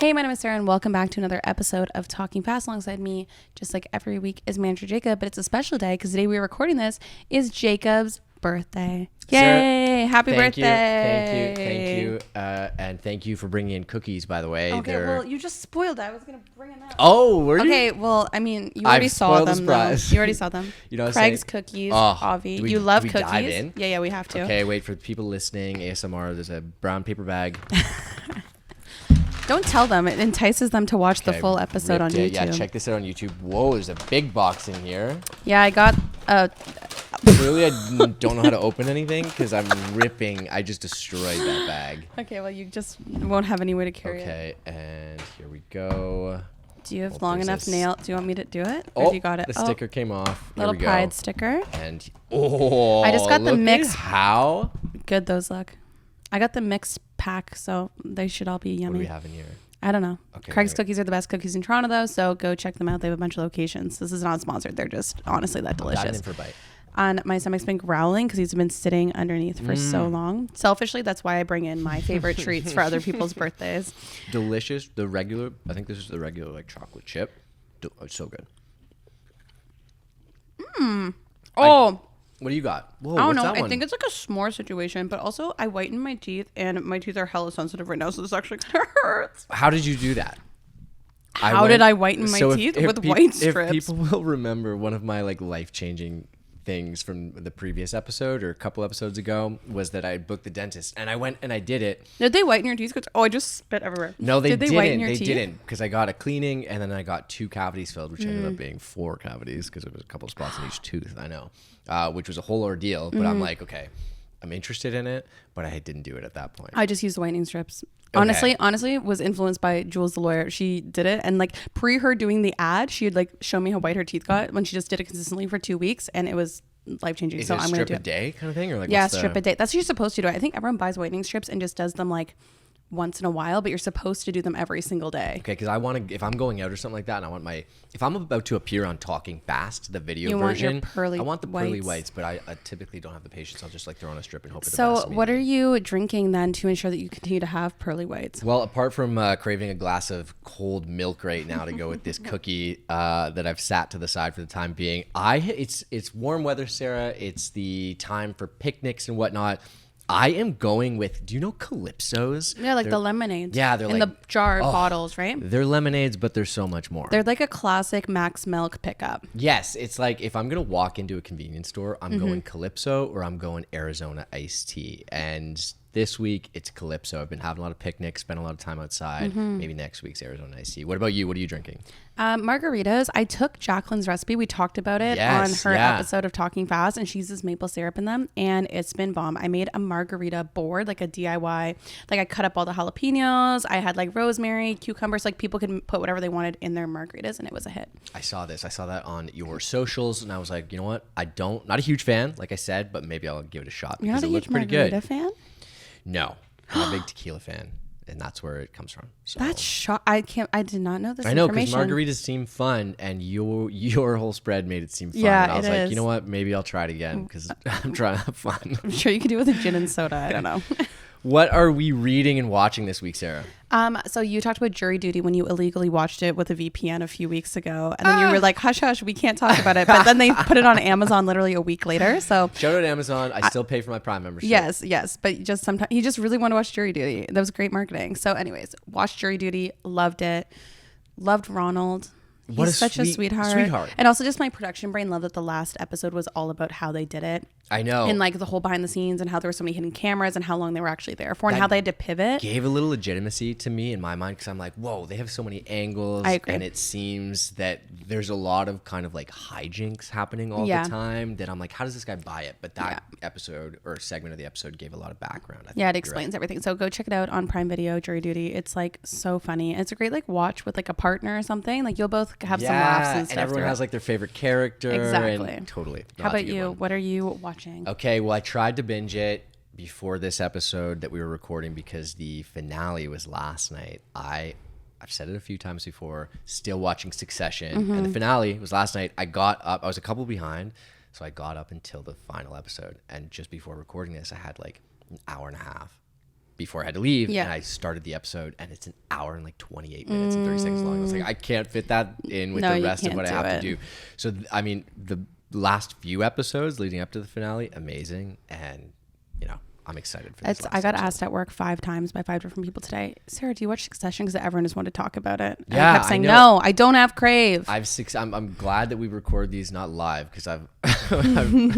Hey, my name is Sarah and welcome back to another episode of Talking Fast. Alongside me, just like every week, is manager Jacob, but it's a special day because the day we are recording this is Jacob's birthday. Yay! Sarah, Happy birthday! birthday! Thank you, and thank you for bringing in cookies. By the way, Okay, well, you just spoiled that. I was gonna bring them out. Oh, were you? Okay, well, I mean, you already saw them. You already saw them. You know, Craig's cookies. Avi, you love cookies. Dive in? Yeah, we have to. Okay, wait for people listening. ASMR. There's a brown paper bag. Don't tell them. It entices them to watch the full episode on YouTube. Yeah, check this out on YouTube. Whoa, there's a big box in here. Yeah, I got Clearly, I don't know how to open anything because I'm ripping. I just destroyed that bag. Okay, well, you just won't have any way to carry it. Okay, and here we go. Do you have long enough nail? Do you want me to do it? Or have you got it? The sticker came off. Little pride sticker. And I just got the mix. How good those look. I got the mixed pack, so they should all be yummy. What do we have in here? I don't know. Okay, Craig's cookies are the best cookies in Toronto, though, so go check them out. They have a bunch of locations. This is not sponsored. They're just honestly that delicious. Diving in for a bite. And my stomach's been growling because he's been sitting underneath for so long. Selfishly, that's why I bring in my favorite treats for other people's birthdays. Delicious. The regular, I think this is the regular like chocolate chip. It's so good. What do you got? Whoa, I don't know. I think it's like a s'more situation, but also I whiten my teeth and my teeth are hella sensitive right now, so this actually kind of hurts. How did you do that? How did I whiten my teeth? With white strips. If people will remember, one of my like life-changing things from the previous episode or a couple episodes ago was that I booked the dentist and I went and I did it. Did they whiten your teeth? Oh, I just spit everywhere. No, they didn't. Whiten your they teeth? didn't because I got a cleaning and then I got 2 cavities filled, which ended up being 4 cavities because there was a couple of spots in each tooth. I know, which was a whole ordeal. But I'm like, okay, I'm interested in it, but I didn't do it at that point. I just used whitening strips. Okay. Honestly, was influenced by Jules the lawyer. She did it, and like pre her doing the ad, she had like shown me how white her teeth got when she just did it consistently for 2 weeks, and it was life changing. Is So it a I'm gonna strip do a day kind of thing, or like strip a day. That's what you're supposed to do. I think everyone buys whitening strips and just does them like once in a while, but you're supposed to do them every single day. Okay, because I want to, if I'm going out or something like that, and I want if I'm about to appear on Talking Fast, the video version, I want the pearly whites, but I typically don't have the patience. I'll just like throw on a strip and hope for the best. So what are you drinking then to ensure that you continue to have pearly whites? Well, apart from craving a glass of cold milk right now to go with this cookie that I've sat to the side for the time being, it's warm weather, Sarah. It's the time for picnics and whatnot. I am going with, do you know Calypsos? Yeah, like the lemonades. Yeah, they're in like, the jar bottles, right? They're lemonades, but they're so much more. They're like a classic Max Milk pickup. Yes, it's like if I'm going to walk into a convenience store, I'm going Calypso or I'm going Arizona iced tea. And this week, it's Calypso. I've been having a lot of picnics, spent a lot of time outside. Maybe next week's Arizona iced tea. What about you? What are you drinking? Margaritas. I took Jacqueline's recipe. We talked about it on her episode of Talking Fast, and she uses maple syrup in them, and it's been bomb. I made a margarita board, like a DIY. Like I cut up all the jalapenos. I had like rosemary, cucumbers. Like people could put whatever they wanted in their margaritas, and it was a hit. I saw this. I saw that on your socials, and I was like, you know what? Not a huge fan, like I said, but maybe I'll give it a shot because it looks pretty good. You're not a huge margarita fan? No, I'm a big tequila fan. And that's where it comes from. So. That's I did not know this. I know, because margaritas seem fun, and your whole spread made it seem fun. Yeah, and I was like, you know what? Maybe I'll try it again because I'm trying to have fun. I'm sure you could do it with a gin and soda. I don't know. What are we reading and watching this week, Sarah? So you talked about Jury Duty when you illegally watched it with a VPN a few weeks ago, and then you were like, "Hush, hush, we can't talk about it." But then they put it on Amazon literally a week later. So shout out to Amazon. I still pay for my Prime membership. Yes, but just sometimes you just really want to watch Jury Duty. That was great marketing. So, anyways, watched Jury Duty, loved it, loved Ronald. He's such a sweetheart. And also just my production brain loved that the last episode was all about how they did it. I know. And like the whole behind the scenes and how there were so many hidden cameras and how long they were actually there for and how they had to pivot. Gave a little legitimacy to me in my mind because I'm like, whoa, they have so many angles. I agree. And it seems that there's a lot of kind of like hijinks happening all the time that I'm like, how does this guy buy it? But that episode or segment of the episode gave a lot of background. It explains everything. So go check it out on Prime Video, Jury Duty. It's like so funny. And it's a great like watch with like a partner or something. Like you'll both have some laughs and stuff. And everyone has like their favorite character. Exactly. And totally. How about you? What are you watching? Okay, well, I tried to binge it before this episode that we were recording because the finale was last night. I've said it a few times before, still watching Succession. And the finale was last night. I got up. I was a couple behind. So I got up until the final episode. And just before recording this, I had like an hour and a half before I had to leave. Yeah. And I started the episode, and it's an hour and like 28 minutes and 30 seconds long. I was like, I can't fit that in with the rest of what I have to do. So, I mean, the last few episodes leading up to the finale, amazing. And, you know, I'm excited for this. I got asked at work 5 times by 5 different people today, Sarah, do you watch Succession? Because everyone just wanted to talk about it. And Yeah, I kept saying, no, I don't have Crave. I'm glad that we record these not live, because I've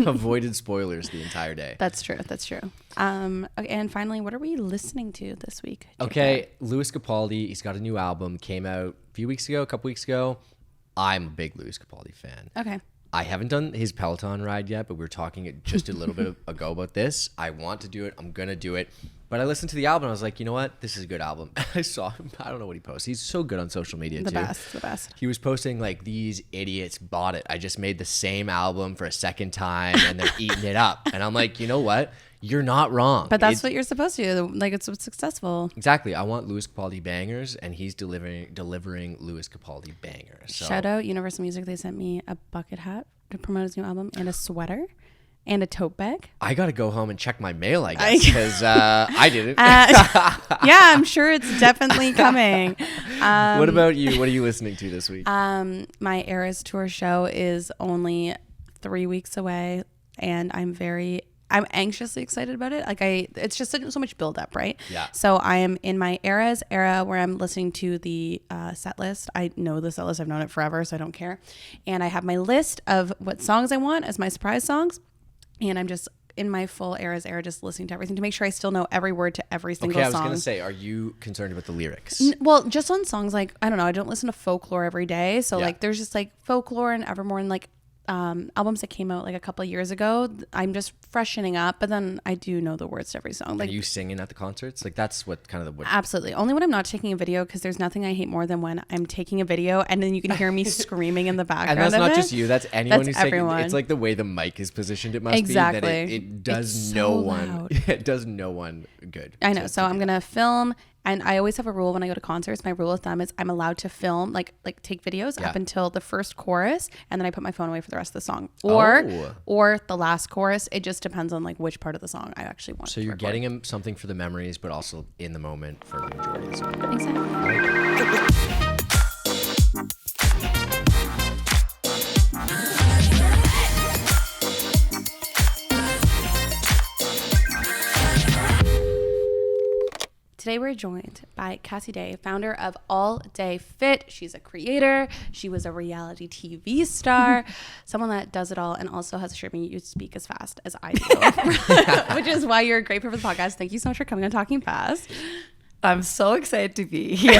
avoided spoilers the entire day. That's true. Okay, and finally, what are we listening to this week, Jacob? Okay, Lewis Capaldi, he's got a new album, came out a couple weeks ago. I'm a big Lewis Capaldi fan. Okay. I haven't done his Peloton ride yet, but we were talking just a little bit ago about this. I want to do it. I'm going to do it. But I listened to the album. I was like, you know what? This is a good album. I saw him. I don't know what he posts. He's so good on social media, The best. He was posting like, these idiots bought it. I just made the same album for a second time, and they're eating it up. And I'm like, you know what? You're not wrong. But that's what you're supposed to do. Like, it's what's successful. Exactly. I want Lewis Capaldi bangers, and he's delivering Lewis Capaldi bangers. So. Shout out Universal Music. They sent me a bucket hat to promote his new album, and a sweater, and a tote bag. I got to go home and check my mail, I guess, because I didn't. Yeah, I'm sure it's definitely coming. What about you? What are you listening to this week? My Eras Tour show is only 3 weeks away, and I'm anxiously excited about it. It's just so much build up, right? Yeah. So I am in my Eras era where I'm listening to the set list. I know the set list. I've known it forever, so I don't care. And I have my list of what songs I want as my surprise songs. And I'm just in my full Eras era, just listening to everything to make sure I still know every word to every single song. Okay, I was going to say, are you concerned about the lyrics? Well, just on songs like, I don't know, I don't listen to folklore every day. So like there's just like folklore and Evermore and like albums that came out like a couple of years ago. I'm just freshening up, but then I do know the words to every song. Like, are you singing at the concerts? Like that's what kind of the absolutely. Only when I'm not taking a video, because there's nothing I hate more than when I'm taking a video and then you can hear me screaming in the background. And that's not just you. That's anyone who's everyone. Taking. It's like the way the mic is positioned. It must exactly. be that it does no one. It does no one good. I know. So I'm gonna film. And I always have a rule when I go to concerts. My rule of thumb is I'm allowed to film, like take videos up until the first chorus, and then I put my phone away for the rest of the song, or the last chorus. It just depends on like which part of the song I actually want. So you're getting him something for the memories, but also in the moment for the majority of the song. Exactly. Today we're joined by Cassie Day, founder of All Day Fit. She's a creator. She was a reality TV star, someone that does it all, and also has assured me you speak as fast as I do, which is why you're great for the podcast. Thank you so much for coming on Talking Fast. I'm so excited to be here.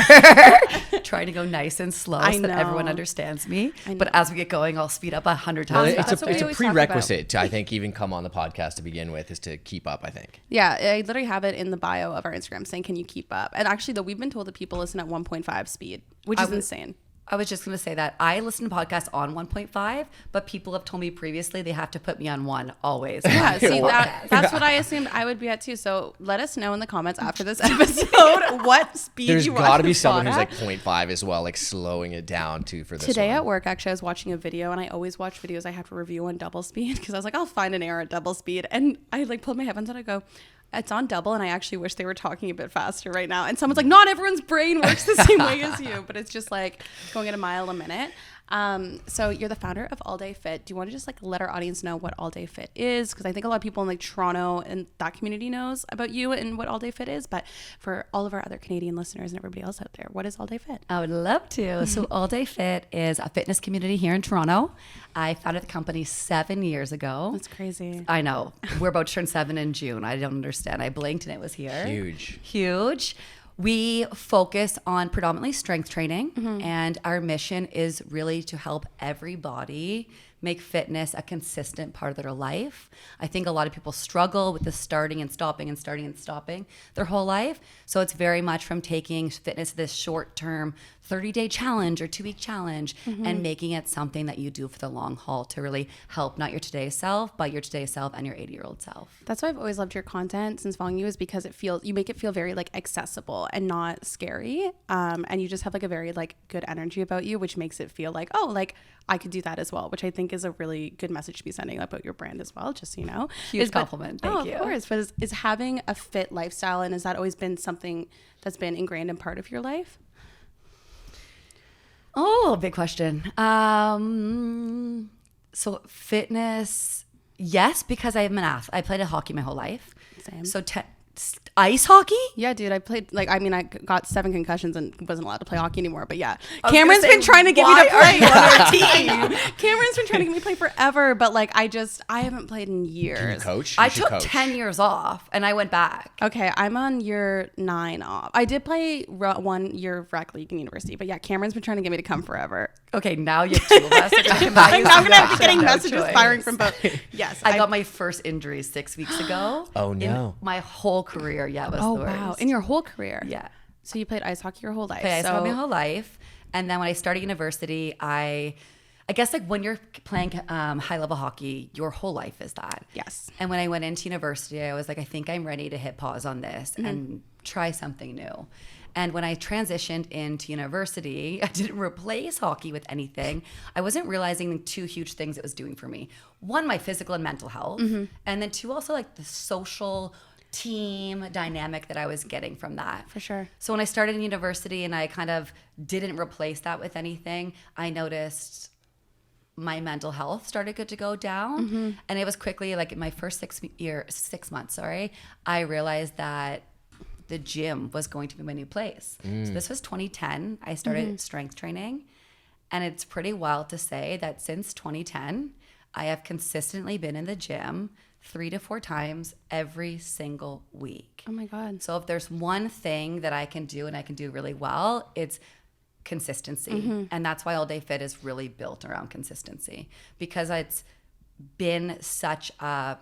Trying to go nice and slow so that everyone understands me. But as we get going, I'll speed up 100 times. Well, it's a prerequisite to, I think, even come on the podcast to begin with, is to keep up, I think. Yeah, I literally have it in the bio of our Instagram saying, can you keep up? And actually, though, we've been told that people listen at 1.5 speed, which is insane. I was just going to say that I listen to podcasts on 1.5, but people have told me previously they have to put me on 1 always. Yeah, see, that's what I assumed I would be at too. So let us know in the comments after this episode what speed There's you want. There's got to be someone who's like 0.5 as well, like slowing it down too for this Today one. At work, actually, I was watching a video, and I always watch videos I have to review on double speed because I was like, I'll find an error at double speed. And I like pulled my headphones out and I go, it's on double, and I actually wish they were talking a bit faster right now. And someone's like, not everyone's brain works the same way as you, but it's just like going at a mile a minute. So you're the founder of All Day Fit. Do you want to just like let our audience know what All Day Fit is? Because I think a lot of people in like Toronto and that community knows about you and what All Day Fit is. But for all of our other Canadian listeners and everybody else out there, what is All Day Fit? I would love to. So All Day Fit is a fitness community here in Toronto. I founded the company 7 years ago. That's crazy. I know. We're about to turn 7 in June. I don't understand. I blinked and it was here. Huge. We focus on predominantly strength training, and our mission is really to help everybody make fitness a consistent part of their life. I think a lot of people struggle with the starting and stopping their whole life. So it's very much from taking fitness this short-term 30-day challenge or 2-week challenge and making it something that you do for the long haul to really help not your today's self, but your today's self and your 80-year-old self. That's why I've always loved your content since following you, is because you make it feel very like accessible and not scary. And you just have like a very like good energy about you, which makes it feel like, oh, like I could do that as well, which I think is a really good message to be sending about your brand as well, just so you know. Huge compliment. Thank you. Of course. But is having a fit lifestyle, and has that always been something that's been ingrained in part of your life? Oh, big question. So fitness, yes, because I'm an athlete. I played hockey my whole life. Same. So ice hockey? Yeah, dude. I played, like, I mean, I got 7 concussions and wasn't allowed to play hockey anymore. But yeah, Cameron's been trying to get me to play. Cameron's been trying to get me to play forever, but like I haven't played in years. Can you coach? I took 10 years off and I went back. Okay, I'm on year 9 off. I did play 1 year of rec league in university, but yeah, Cameron's been trying to get me to come forever. Okay, now you have 2 of us. I'm now gonna have to be getting messages firing from both. Yes, I got my first injury 6 weeks ago. Oh no! In my whole career, yeah, it was the worst. Wow! In your whole career, yeah. So you played ice hockey your whole life. Played ice hockey my whole life, and then when I started university, I guess like when you're playing high level hockey, your whole life is that. Yes. And when I went into university, I was like, I think I'm ready to hit pause on this and try something new. And when I transitioned into university, I didn't replace hockey with anything. I wasn't realizing 2 huge things it was doing for me. 1, my physical and mental health. And then 2, also like the social team dynamic that I was getting from that. For sure. So when I started in university and I kind of didn't replace that with anything, I noticed my mental health started to go down. And it was quickly, like in my first 6 months, I realized that the gym was going to be my new place. So this was 2010. I started strength training. And it's pretty wild to say that since 2010, I have consistently been in the gym 3 to 4 times every single week. Oh my God. So if there's one thing that I can do and I can do really well, it's consistency. And that's why All Day Fit is really built around consistency, because it's been such a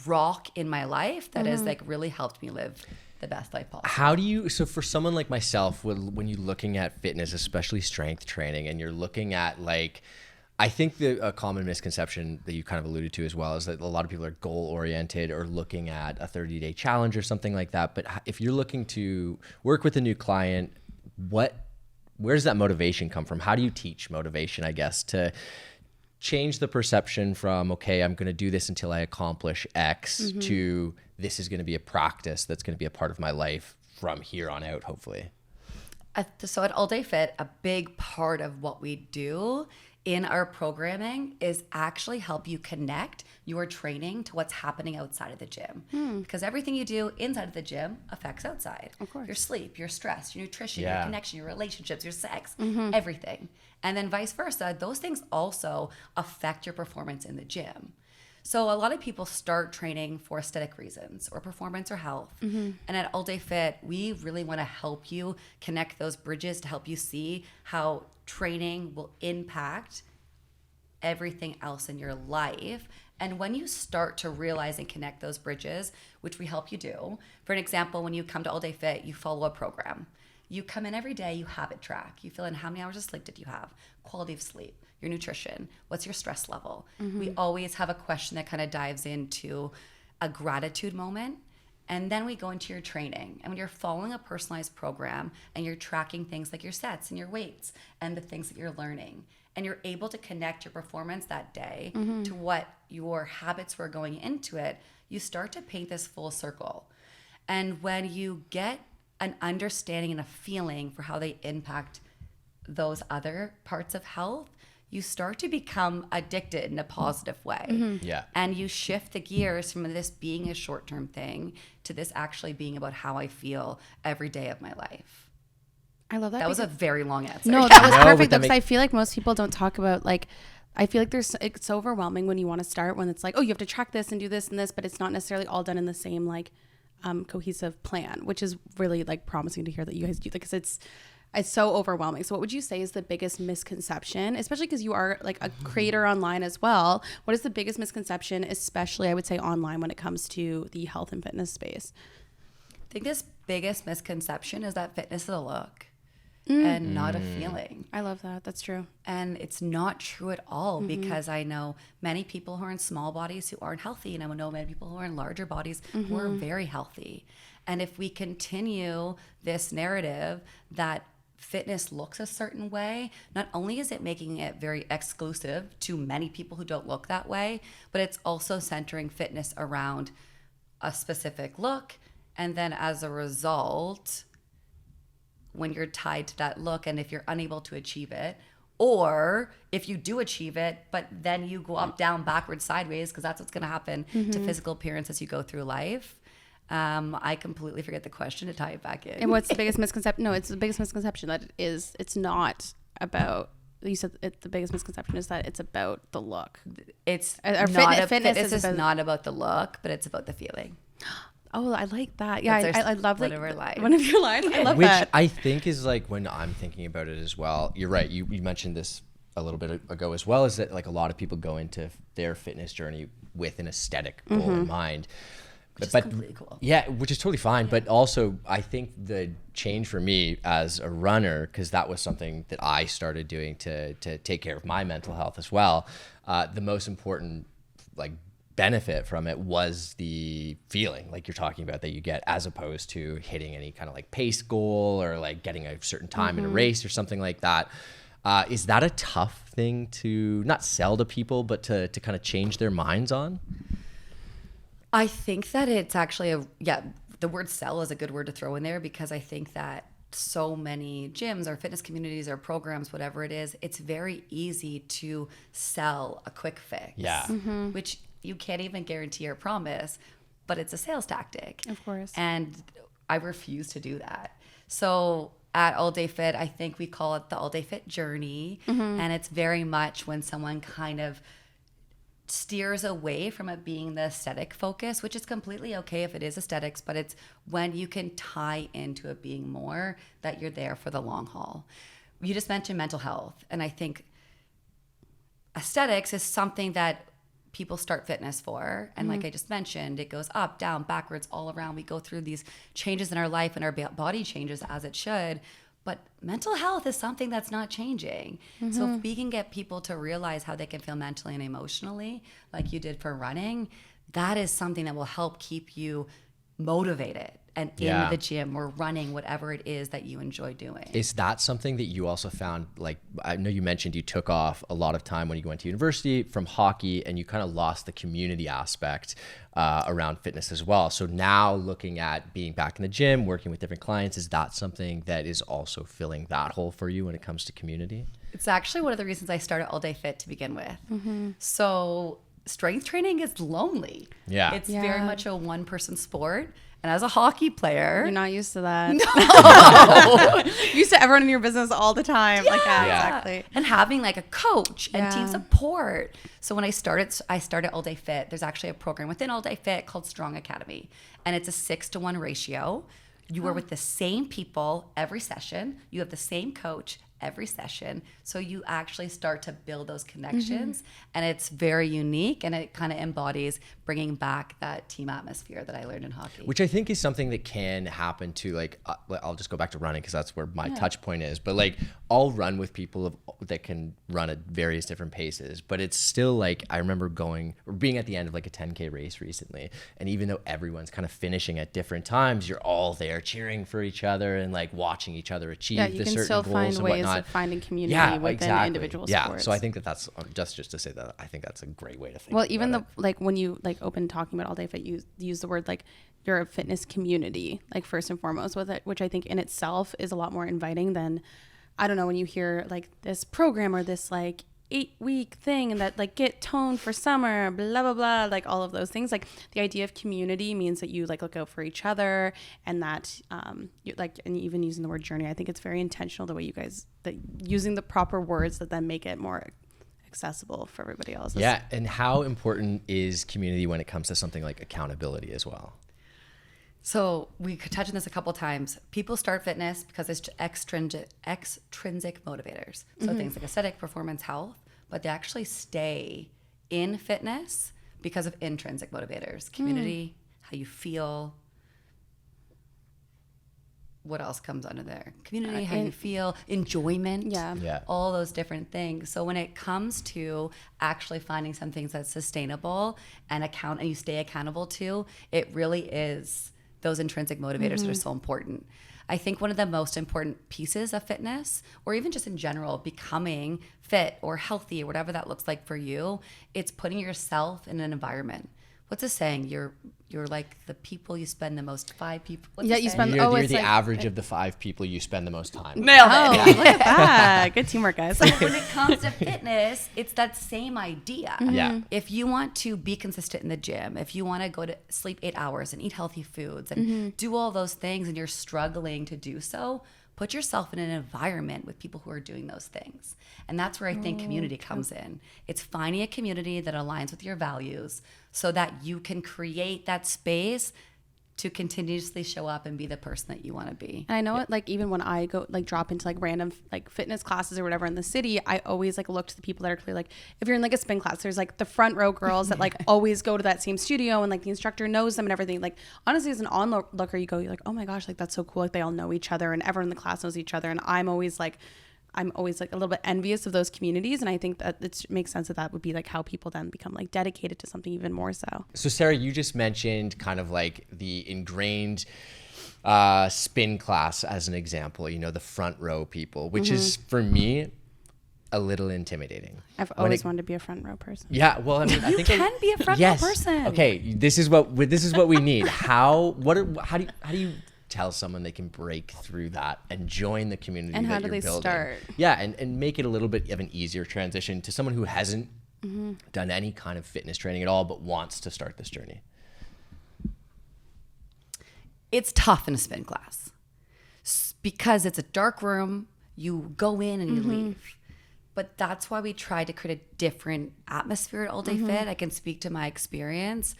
rock in my life that has like really helped me live the best life possible. How do you, so for someone like myself, when you're looking at fitness, especially strength training, and you're looking at like, I think a common misconception that you kind of alluded to as well is that a lot of people are goal oriented or looking at a 30-day challenge or something like that. But if you're looking to work with a new client, where does that motivation come from? How do you teach motivation, I guess, to change the perception from, okay, I'm going to do this until I accomplish X to this is going to be a practice that's going to be a part of my life from here on out, hopefully? So at All Day Fit, a big part of what we do in our programming is actually help you connect your training to what's happening outside of the gym. Because everything you do inside of the gym affects outside. Of course. Your sleep, your stress, your nutrition, your connection, your relationships, your sex, everything. And then vice versa, those things also affect your performance in the gym. So a lot of people start training for aesthetic reasons or performance or health. And at All Day Fit, we really want to help you connect those bridges to help you see how training will impact everything else in your life. And when you start to realize and connect those bridges, which we help you do, for an example, when you come to All Day Fit, you follow a program. You come in every day, you habit track. You fill in how many hours of sleep did you have, quality of sleep, your nutrition, what's your stress level. We always have a question that kind of dives into a gratitude moment. And then we go into your training. And when you're following a personalized program and you're tracking things like your sets and your weights and the things that you're learning, and you're able to connect your performance that day to what your habits were going into it, you start to paint this full circle. And when you get an understanding and a feeling for how they impact those other parts of health, you start to become addicted in a positive way. Yeah. And you shift the gears from this being a short-term thing to this actually being about how I feel every day of my life. I love that. That was a very long answer. No, that was perfect. Because I feel like most people don't talk about, like, I feel like it's so overwhelming when you want to start, when it's like, oh, you have to track this and do this and this, but it's not necessarily all done in the same, like, cohesive plan, which is really, like, promising to hear that you guys do, because it's so overwhelming. So what would you say is the biggest misconception, especially because you are like a creator online as well? What is the biggest misconception, especially I would say online, when it comes to the health and fitness space? I think this biggest misconception is that fitness is a look and not a feeling. I love that. That's true. And it's not true at all, because I know many people who are in small bodies who aren't healthy, and I know many people who are in larger bodies who are very healthy. And if we continue this narrative that fitness looks a certain way, not only is it making it very exclusive to many people who don't look that way, but it's also centering fitness around a specific look. And then as a result, when you're tied to that look, and if you're unable to achieve it, or if you do achieve it, but then you go up, down, backwards, sideways, because that's what's going to happen to physical appearance as you go through life. I completely forget the question to tie it back in. And what's the biggest misconception? No, it's the biggest misconception that it's not about, you said the biggest misconception is that it's about the look. It's fitness is not about the look, but it's about the feeling. Oh, I like that. Yeah, I love one of our lines. One of your lines. I love Which that. I think is like when I'm thinking about it as well. You're right. You mentioned this a little bit ago as well, is that like a lot of people go into their fitness journey with an aesthetic goal in mind. Which is completely cool. Yeah, which is totally fine. Yeah. But also, I think the change for me as a runner, because that was something that I started doing to take care of my mental health as well. The most important like benefit from it was the feeling like you're talking about that you get, as opposed to hitting any kind of like pace goal or like getting a certain time in a race or something like that. Is that a tough thing to not sell to people, but to kind of change their minds on? I think that it's actually the word sell is a good word to throw in there, because I think that so many gyms or fitness communities or programs, whatever it is, it's very easy to sell a quick fix. Yeah. Which you can't even guarantee or promise, but it's a sales tactic. Of course. And I refuse to do that. So at All Day Fit, I think we call it the All Day Fit journey. And it's very much when someone kind of steers away from it being the aesthetic focus, which is completely okay if it is aesthetics, but it's when you can tie into it being more, that you're there for the long haul. You just mentioned mental health, and I think aesthetics is something that people start fitness for, and like I just mentioned, it goes up, down, backwards, all around. We go through these changes in our life, and our body changes as it should. But mental health is something that's not changing. So if we can get people to realize how they can feel mentally and emotionally, like you did for running, that is something that will help keep you motivated and in the gym or running, whatever it is that you enjoy doing. Is that something that you also found, like, I know you mentioned you took off a lot of time when you went to university from hockey, and you kind of lost the community aspect around fitness as well. So now looking at being back in the gym, working with different clients, is that something that is also filling that hole for you when it comes to community? It's actually one of the reasons I started All Day Fit to begin with. So strength training is lonely. Yeah. It's very much a one-person sport. And as a hockey player, you're not used to that. No. Used to everyone in your business all the time. Yeah. Exactly. And having like a coach and team support. So when I started All Day Fit. There's actually a program within All Day Fit called Strong Academy. And it's a 6-to-1 ratio. You are with the same people every session. You have the same coach every session. So you actually start to build those connections, and it's very unique, and it kind of embodies bringing back that team atmosphere that I learned in hockey. Which I think is something that can happen to, like, I'll just go back to running because that's where my touch point is. But like, I'll run with people that can run at various different paces, but it's still like, I remember being at the end of like a 10K race recently. And even though everyone's kind of finishing at different times, you're all there cheering for each other and like watching each other achieve the certain goals and whatnot. Of finding community within individual sports. So I think that's just to say that I think that's a great way to think. Well, even like when you like open talking about All Day Fit, you use the word like you're a fitness community, like first and foremost with it, which I think in itself is a lot more inviting than, I don't know, when you hear like this program or this like 8-week thing and that like get toned for summer, blah blah blah, like all of those things. Like the idea of community means that you like look out for each other, and that you like, and even using the word journey, I think it's very intentional the way you guys that using the proper words that then make it more accessible for everybody else. Yeah. And how important is community when it comes to something like accountability as well? So we could touch on this a couple times. People start fitness because it's extrinsic motivators. So things like aesthetic, performance, health, but they actually stay in fitness because of intrinsic motivators. Community, how you feel. What else comes under there? Community, how you feel, enjoyment, all those different things. So when it comes to actually finding some things that's sustainable and you stay accountable to, it really is those intrinsic motivators that are so important. I think one of the most important pieces of fitness, or even just in general, becoming fit or healthy or whatever that looks like for you, it's putting yourself in an environment. What's a saying? You're like the people you spend the most 5 people. Yeah, you spend. You're the average of the 5 people you spend the most time. Nailed it. Look at that. Good teamwork, guys. So when it comes to fitness, it's that same idea. Yeah. If you want to be consistent in the gym, if you want to go to sleep 8 hours and eat healthy foods and do all those things, and you're struggling to do so, put yourself in an environment with people who are doing those things. And that's where I think community comes in. It's finding a community that aligns with your values so that you can create that space to continuously show up and be the person that you want to be. And I know it, like, even when I go like drop into like random like fitness classes or whatever in the city, I always like look to the people that are clear. Like if you're in like a spin class, there's like the front row girls that like always go to that same studio, and like the instructor knows them and everything. Like honestly, as an onlooker, you're like, oh my gosh, like that's so cool. Like they all know each other and everyone in the class knows each other. And I'm always like a little bit envious of those communities, and I think that it makes sense that would be like how people then become like dedicated to something even more so. So Sarah, you just mentioned kind of like the ingrained spin class as an example, you know, the front row people, which is for me a little intimidating. I've always wanted to be a front row person. Yeah, well, I mean, I think you can be a front row person. Okay, this is what we need. How do you tell someone they can break through that and join the community and that how you're do they building? start? Yeah, and make it a little bit of an easier transition to someone who hasn't done any kind of fitness training at all but wants to start this journey. It's tough in a spin class because it's a dark room. You go in and you leave. But that's why we try to create a different atmosphere at All Day Fit. I can speak to my experience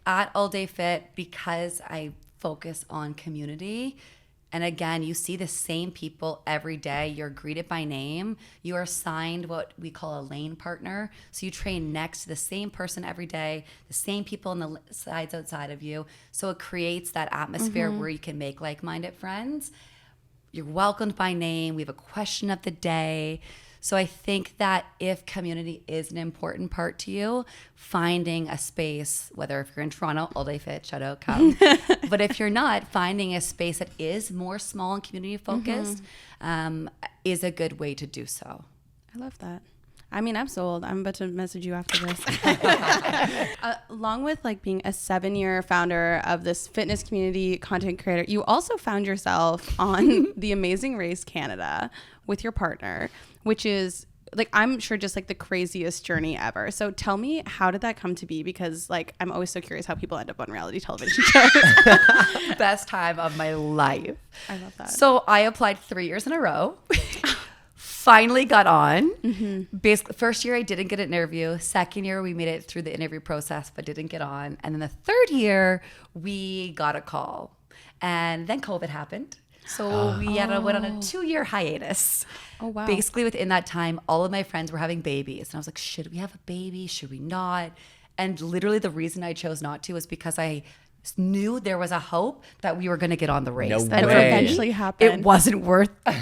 at All Day Fit because I focus on community. And again, you see the same people every day. You're greeted by name. You are assigned what we call a lane partner. So you train next to the same person every day, the same people on the sides outside of you. So it creates that atmosphere where you can make like-minded friends. You're welcomed by name. We have a question of the day. So I think that if community is an important part to you, finding a space, whether if you're in Toronto, All Day Fit, shout out, come. But if you're not, finding a space that is more small and community focused is a good way to do so. I love that. I mean, I'm sold. I'm about to message you after this. Along with like being a 7-year founder of this fitness community content creator, you also found yourself on The Amazing Race Canada with your partner, which is like, I'm sure just like the craziest journey ever. So tell me, how did that come to be? Because like, I'm always so curious how people end up on reality television shows. Best time of my life. I love that. So I applied 3 years in a row. Finally got on. Basically, first year I didn't get an interview. Second year we made it through the interview process but didn't get on. And then the third year we got a call. And then COVID happened. So we went on a 2-year hiatus. Oh, wow. Basically within that time, all of my friends were having babies. And I was like, should we have a baby? Should we not? And literally the reason I chose not to was because I knew there was a hope that we were going to get on the race. No that way. would eventually happen. It wasn't worth you're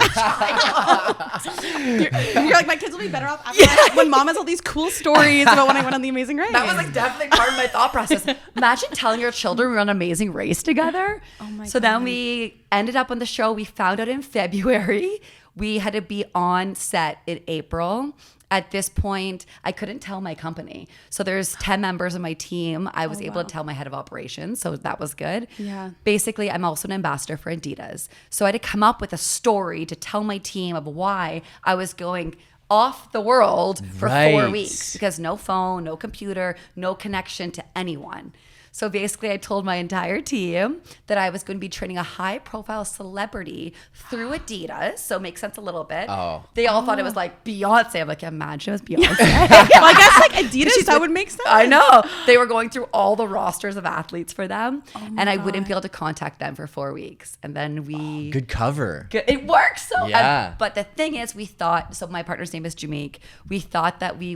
like, my kids will be better off after that, when mom has all these cool stories about when I went on The Amazing Race. That was like definitely part of my thought process. Imagine telling your children we're on an amazing race together. Oh my God. So then we ended up on the show. We found out in February. We had to be on set in April. At this point, I couldn't tell my company. So there's 10 members of my team. I was able to tell my head of operations. So that was good. Yeah. Basically, I'm also an ambassador for Adidas. So I had to come up with a story to tell my team of why I was going off the world for 4 weeks, because no phone, no computer, no connection to anyone. So basically, I told my entire team that I was going to be training a high-profile celebrity through Adidas. So it makes sense a little bit. Oh. They all thought it was like Beyonce. I'm like, imagine it was Beyonce. Well, I guess like Adidas, that would make sense. I know. They were going through all the rosters of athletes for them. And I wouldn't be able to contact them for 4 weeks. And then we... Good cover. It works. So, yeah. But the thing is, we thought... So my partner's name is Jameek. We thought that they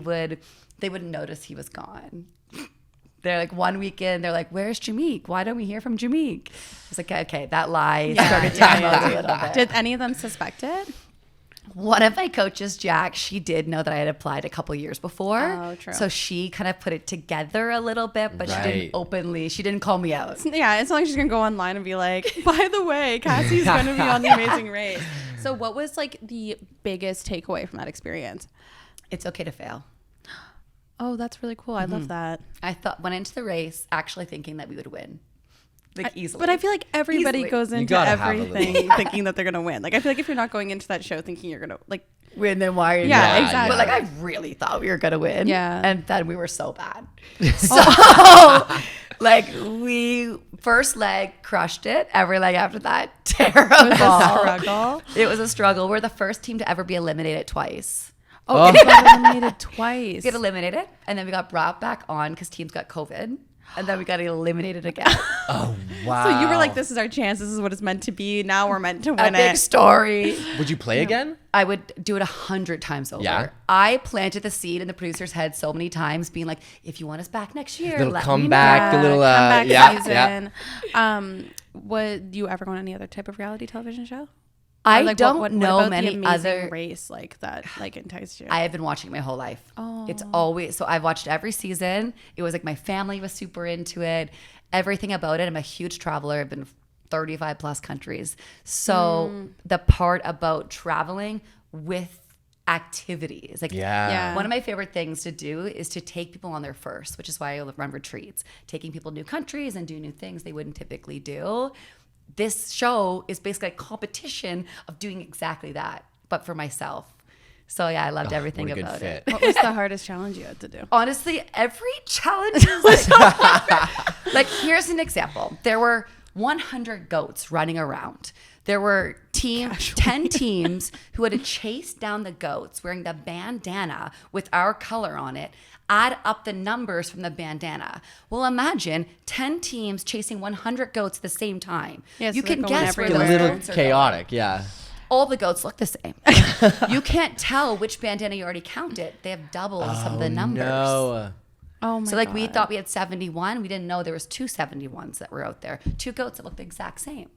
wouldn't notice he was gone. They're like, one weekend, they're like, where's Jameek? Why don't we hear from Jameek? I was like, okay, that lie started to unload a little bit. Did any of them suspect it? One of my coaches, Jack, she did know that I had applied a couple years before. Oh, true. So she kind of put it together a little bit, but she didn't call me out. Yeah, it's not like she's going to go online and be like, by the way, Cassie's going to be on The Amazing Race. So what was like the biggest takeaway from that experience? It's okay to fail. Oh, that's really cool. I love that. I went into the race actually thinking that we would win. Like easily. But I feel like everybody goes into everything thinking that they're going to win. Like I feel like if you're not going into that show thinking you're going to like win, then why are you? Yeah, exactly. But like I really thought we were going to win. Yeah. And then we were so bad. So like we first leg crushed it. Every leg after that, terrible. It was a struggle. It was a struggle. We're the first team to ever be eliminated twice. Oh, we got eliminated twice. We got eliminated, and then we got brought back on because teams got COVID. And then we got eliminated again. Oh, wow. So you were like, this is our chance. This is what it's meant to be. Now we're meant to win it. Big story. Would you play again? I would do it 100 times over. Yeah. I planted the seed in the producer's head so many times being like, if you want us back next year, little comeback, the little comeback season. Would you ever go on any other type of reality television show? I don't know many other race like that like enticed you. I have been watching my whole life. Oh. It's always so I've watched every season. It was like my family was super into it. Everything about it. I'm a huge traveler. I've been 35 plus countries. So the part about traveling with activities, like one of my favorite things to do is to take people on their first, which is why I run retreats, taking people to new countries and do new things they wouldn't typically do. This show is basically a competition of doing exactly that, but for myself. So yeah, I loved everything about it. What was the hardest challenge you had to do? Honestly, every challenge was hard. Like, here's an example. There were 100 goats running around. There were 10 teams who had to chase down the goats wearing the bandana with our color on it, add up the numbers from the bandana. Well, imagine 10 teams chasing 100 goats at the same time. Yeah, so you can guess where those goats are going. It's a little chaotic, yeah. All the goats look the same. You can't tell which bandana you already counted. They have doubles of the numbers. No. Oh my So like God. we thought we had 71. We didn't know there was 2 71s that were out there. 2 goats that looked the exact same.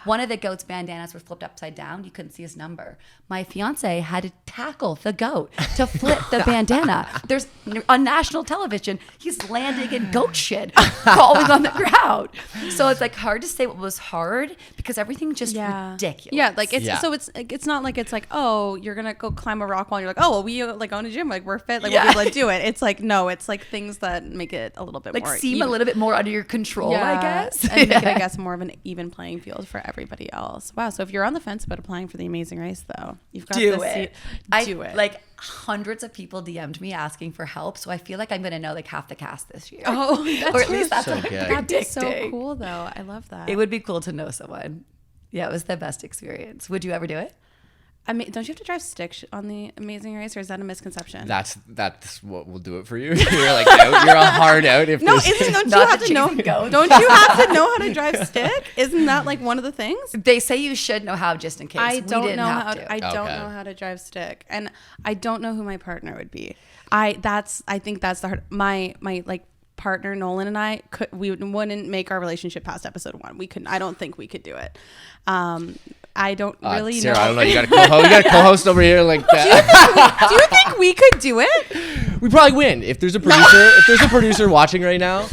One of the goat's bandanas were flipped upside down. You couldn't see his number. My fiance had to tackle the goat to flip the bandana. There's on national television, he's landing in goat shit, falling on the ground. So it's like hard to say what was hard because everything just ridiculous. Yeah, like so it's not like it's like, oh, you're gonna go climb a rock wall. And you're like, oh, well, we like own a gym, like we're fit, like we'll be able to do it. It's like no, it's like things that make it a little bit like more seem a little bit more under your control, I guess, and make it, I guess, more of an even playing field for everybody else. Wow. So if you're on the fence about applying for The Amazing Race, though, you've got do it. Like hundreds of people DM'd me asking for help, so I feel like I'm gonna know like half the cast this year. Oh, or at least that's so what I'm good. predicting. That's so cool, though. I love that. It would be cool to know someone. Yeah, it was the best experience. Would you ever do it? I mean, don't you have to drive stick on The Amazing Race, or is that a misconception? That's what will do it for you. You're like out. You're a hard out. If don't you have to know? Don't you have to know how to drive stick? Isn't that like one of the things? They say you should know how, just in case. I don't know how to drive stick, and I don't know who my partner would be. I think that's the hard. My like partner Nolan and I wouldn't make our relationship past episode 1. We couldn't. I don't think we could do it. I don't really Sarah, know. I don't know. You got a co-host over here like that. Do you think we could do it? We probably win. If there's a producer watching right now,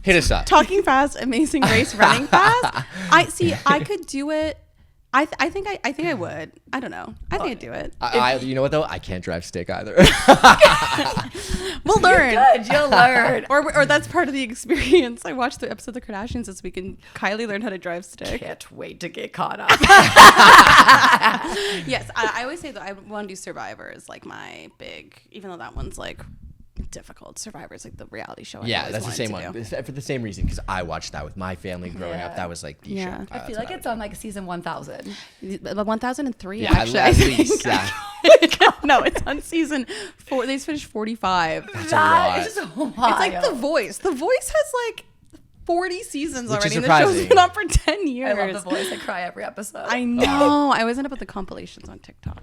hit us up. Talking fast, Amazing Race, running fast. I could do it. I think I would. I don't know. I think I'd do it. You know what though? I can't drive stick either. We'll learn. You're good. You'll learn. or that's part of the experience. I watched the episode of The Kardashians this week, and Kylie learned how to drive stick. Can't wait to get caught up. Yes, I always say that I want to do Survivor is like my big, even though that one's like difficult. Survivor is like the reality show. Yeah, that's the same one. For the same reason, because I watched that with my family growing up. That was like the show. I feel like it's on like season 1000. 1003, actually. At least. No, it's on season 4. They just finished 45. That's a lot. It's like The Voice. The Voice has like 40 seasons Which already. Is and the show's been on for 10 years. I love The Voice. I cry every episode. I know. I always end up with the compilations on TikTok.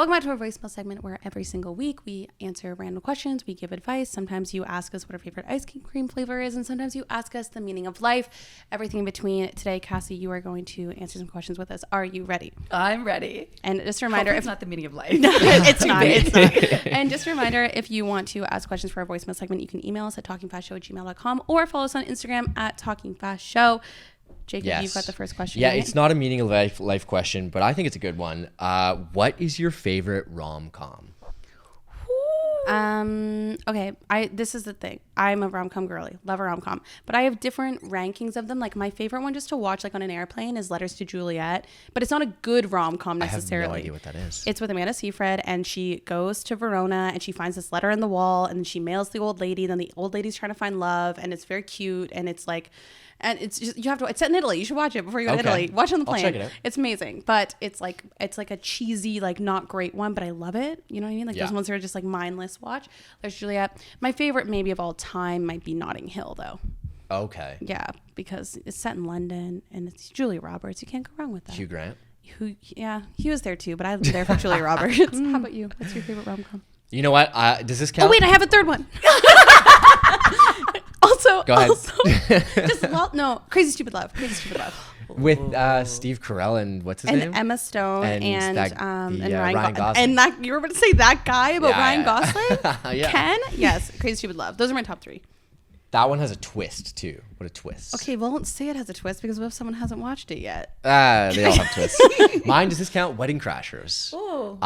Welcome back to our voicemail segment where every single week we answer random questions, we give advice. Sometimes you ask us what our favorite ice cream flavor is, and sometimes you ask us the meaning of life, everything in between. Today, Cassie, you are going to answer some questions with us. Are you ready? I'm ready. And just a reminder, if it's not the meaning of life. It's not. And just a reminder, if you want to ask questions for our voicemail segment, you can email us at talkingfastshow@gmail.com or follow us on Instagram at talkingfastshow. Jacob, you've got the first question. Yeah, right? It's not a meaning of life question, but I think it's a good one. What is your favorite rom-com? Okay, this is the thing. I'm a rom-com girly, love a rom-com, but I have different rankings of them. Like my favorite one just to watch like on an airplane is Letters to Juliet, but it's not a good rom-com necessarily. I have no idea what that is. It's with Amanda Seyfried, and she goes to Verona and she finds this letter in the wall, and then she mails the old lady, then the old lady's trying to find love, and it's very cute, and it's like, and it's just, you have to, it's set in Italy. You should watch it before you go to Italy. Watch it on the plane. I'll check it out. It's amazing, but it's like a cheesy, like not great one, but I love it. You know what I mean? Like those ones that are just like mindless watch. There's Juliet. My favorite maybe of all time might be Notting Hill though. Okay. Yeah, because it's set in London and it's Julia Roberts. You can't go wrong with that. Hugh Grant. He was there too, but I was there for Julia Roberts. How about you? What's your favorite rom-com? You know what? Does this count? Oh wait, I have a third one. Also, go ahead. Crazy Stupid Love. With Steve Carell and what's his name? Emma Stone and Ryan Gosling. And that, you were about to say that guy about Ryan Gosling? Yeah. Ken? Yes, Crazy Stupid Love. Those are my top 3. That one has a twist too. What a twist. Okay, well, don't say it has a twist because what if someone hasn't watched it yet? They all have twists. Mine, does this count? Wedding Crashers. Oh.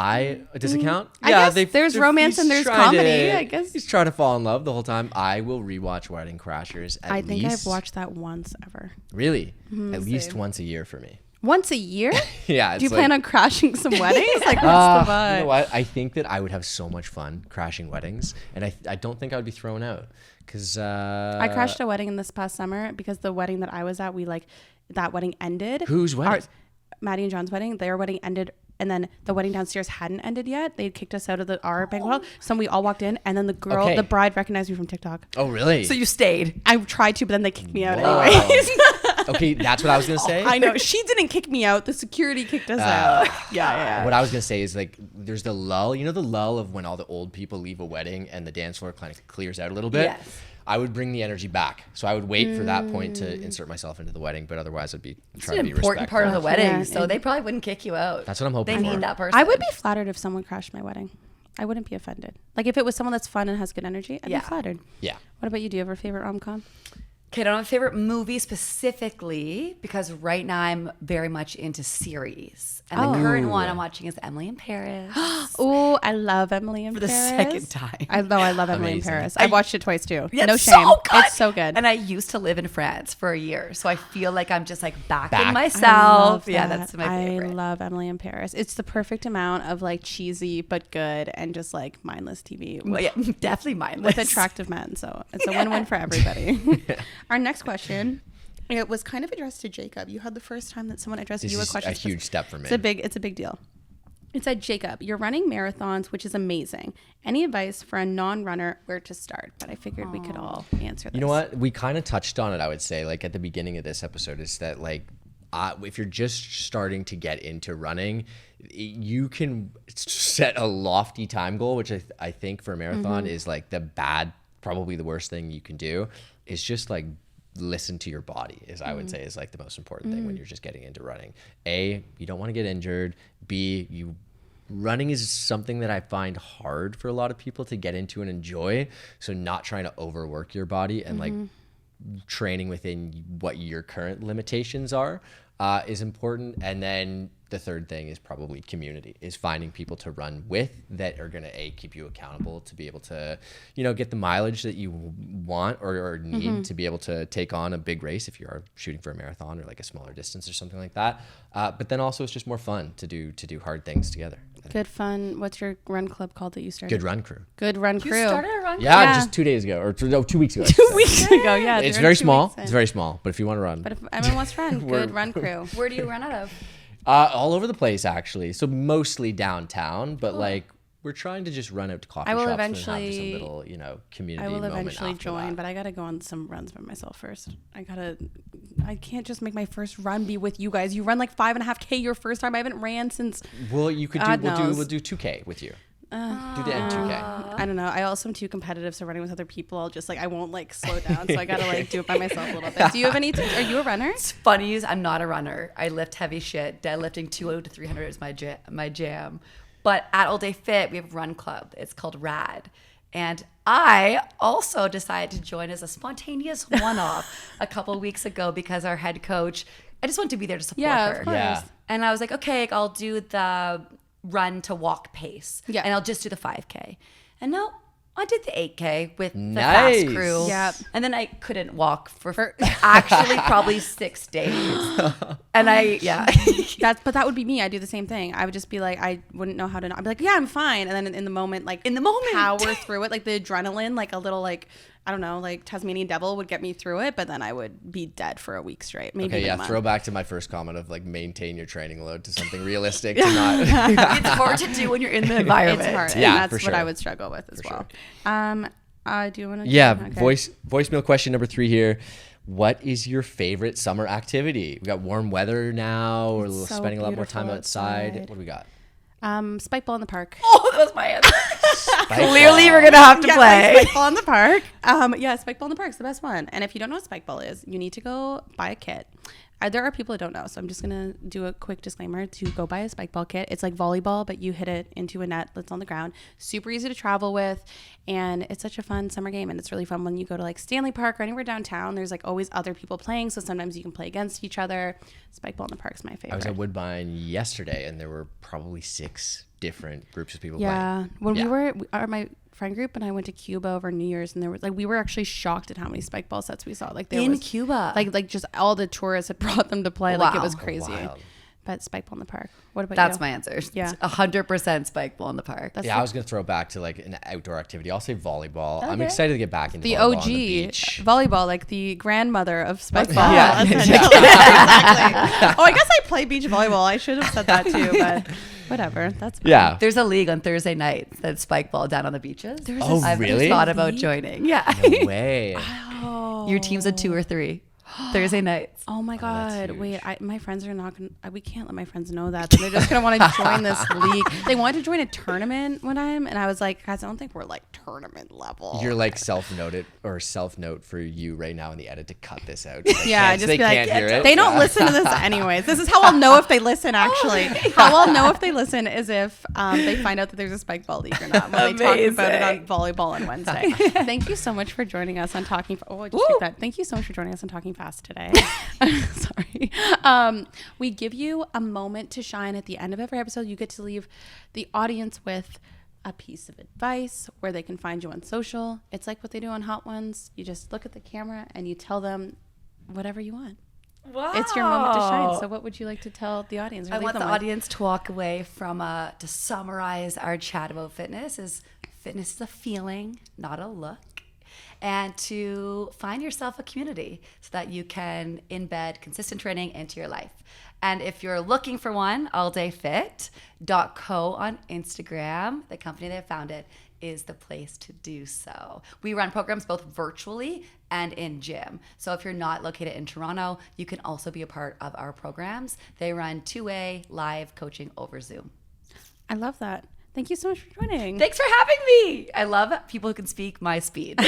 Does it count? I guess there's romance and there's comedy, I guess. He's trying to fall in love the whole time. I will rewatch Wedding Crashers I think I've watched that once ever. Really? At least once a year for me. Once a year? Yeah. Do you plan on crashing some weddings? Like, what's the vibe? You know what? I think that I would have so much fun crashing weddings, and I don't think I would be thrown out. Because I crashed a wedding in this past summer because the wedding that I was at, that wedding ended. Whose wedding? Maddie and John's wedding. Their wedding ended, and then the wedding downstairs hadn't ended yet. They had kicked us out of our banquet hall. So we all walked in, and then the bride recognized me from TikTok. Oh, really? So you stayed? I tried to, but then they kicked me out anyways. Okay, that's what I was gonna say. I know, she didn't kick me out. The security kicked us out. Yeah. What I was gonna say is like, there's the lull. You know the lull of when all the old people leave a wedding and the dance floor kind of clears out a little bit. Yes. I would bring the energy back. So I would wait for that point to insert myself into the wedding, but otherwise I'd be trying to be respectful. It's an important part of the wedding, so they probably wouldn't kick you out. That's what I'm hoping for. They need that person. I would be flattered if someone crashed my wedding. I wouldn't be offended. Like if it was someone that's fun and has good energy, I'd be flattered. Yeah. What about you? Do you have a favorite rom-com? Okay, I don't have a favorite movie specifically because right now I'm very much into series. And the current one I'm watching is Emily in Paris. Oh, I love Emily in Paris. For the second time. I love Emily in Paris. I've watched it twice too. Yeah, no it's shame. So good. It's so good. And I used to live in France for a year. So I feel like I'm just like back in myself. That's my favorite. I love Emily in Paris. It's the perfect amount of like cheesy but good and just like mindless TV. Well, yeah, definitely mindless. With attractive men. So it's a win-win for everybody. Our next question, it was kind of addressed to Jacob. You had the first time that someone addressed you a question. This is a huge step for me. It's a big deal. It said, Jacob, you're running marathons, which is amazing. Any advice for a non-runner where to start? But I figured we could all answer this. You know what? We kind of touched on it, I would say, like at the beginning of this episode, is that like, if you're just starting to get into running, you can set a lofty time goal, which I think for a marathon is like probably the worst thing you can do, is just like listen to your body, I would say is like the most important thing when you're just getting into running. A, you don't want to get injured. B, running is something that I find hard for a lot of people to get into and enjoy. So not trying to overwork your body and like training within what your current limitations are is important. And then the third thing is probably community, is finding people to run with that are going to keep you accountable to be able to, get the mileage that you want or need to be able to take on a big race if you are shooting for a marathon or like a smaller distance or something like that. But then also it's just more fun to do hard things together. Good fun. What's your run club called that you started? Good Run Crew. Good Run Crew. You started a run club? Yeah, just 2 days ago, or 2 weeks ago. 2 weeks ago, yeah. It's very small. It's very small, but if you want to run. But if everyone wants to run, Good Run Crew. Where do you run out of? All over the place, actually. So mostly downtown, but like we're trying to just run out to coffee shops and have just a little, community. I will moment eventually join, that. but I gotta go on some runs by myself first. I can't just make my first run be with you guys. You run like 5.5K your first time. I haven't ran since. Well, you could we'll do 2K with you. Do the end 2K. I don't know. I also am too competitive, so running with other people, I'll just I won't slow down. So I gotta do it by myself a little bit. Do you have any? Are you a runner? It's funny. I'm not a runner. I lift heavy shit. Deadlifting 200 to 300 is my jam. But at All Day Fit, we have a run club. It's called RAD. And I also decided to join as a spontaneous one-off a couple of weeks ago because our head coach, I just wanted to be there to support her. Of course. Yeah. And I was like, okay, I'll do the run to walk pace. Yeah. And I'll just do the 5K. And no, I did the 8K with the FAST crew. Yep. And then I couldn't walk for actually probably 6 days. And but that would be me. I do the same thing. I would just be I wouldn't know how to I'd be like, yeah, I'm fine. And then in the moment, power through it, the adrenaline, a little I don't know, Tasmanian devil would get me through it, but then I would be dead for a week straight. Maybe a month. Throw back to my first comment of maintain your training load to something realistic. To not. It's hard to do when you're in the environment. It's hard. Yeah, and that's what I would struggle with as well. Sure. Do you want to? Yeah. Voicemail question number 3 here. What is your favorite summer activity? We got warm weather now. We're spending a lot more time outside. What do we got? Spike ball in the park. Oh, that was my answer. Clearly, we're gonna have to play spike ball in the park. Spike ball in the park is the best one. And if you don't know what spike ball is, you need to go buy a kit. There are people that don't know, so I'm just gonna do a quick disclaimer to go buy a spike ball kit. It's like volleyball, but you hit it into a net that's on the ground. Super easy to travel with, and it's such a fun summer game. And it's really fun when you go to Stanley Park or anywhere downtown. There's always other people playing, so sometimes you can play against each other. Spike ball in the park is my favorite. I was at Woodbine yesterday, and there were probably 6 different groups of people playing. My friend group and I went to Cuba over New Year's, and there was we were actually shocked at how many spike ball sets we saw. Cuba, just all the tourists had brought them to play. Wow. It was crazy. But spike ball in the park. What about That's you? my answer. Yeah, 100% spike ball in the park. I was gonna throw back to an outdoor activity. I'll say volleyball. Okay. I'm excited to get back into the volleyball OG on the beach. volleyball, the grandmother of spike ball. Yeah, exactly. Oh, I guess I play beach volleyball. I should have said that too, but. Whatever. That's fine. Yeah. There's a league on Thursday nights that's spike ball down on the beaches. I've really? Thought about joining. Yeah. No way. Your team's a 2 or 3 Thursday nights. Oh my God. Wait, my friends are not going to, we can't let my friends know that. They're just going to want to join this league. They wanted to join a tournament one time. And I was like, guys, I don't think we're tournament level. You're self-note for you right now in the edit to cut this out. They can't hear it. They don't listen to this anyways. This is how I'll know if they listen actually. How I'll know if they listen is if they find out that there's a spike ball league or not when they talk about it on volleyball on Wednesday. Thank you so much for joining us on Talking. Thank you so much for joining us on Talking Fast today. Sorry. We give you a moment to shine at the end of every episode. You get to leave the audience with a piece of advice, where they can find you on social. It's like what they do on Hot Ones. You just look at the camera and you tell them whatever you want. Wow. It's your moment to shine. So what would you like to tell the audience? I want the audience to walk away from to summarize our chat about fitness is a feeling, not a look. And to find yourself a community so that you can embed consistent training into your life. And if you're looking for one, alldayfit.co on Instagram, the company that founded, is the place to do so. We run programs both virtually and in gym. So if you're not located in Toronto, you can also be a part of our programs. They run 2-way live coaching over Zoom. I love that. Thank you so much for joining. Thanks for having me. I love people who can speak my speed.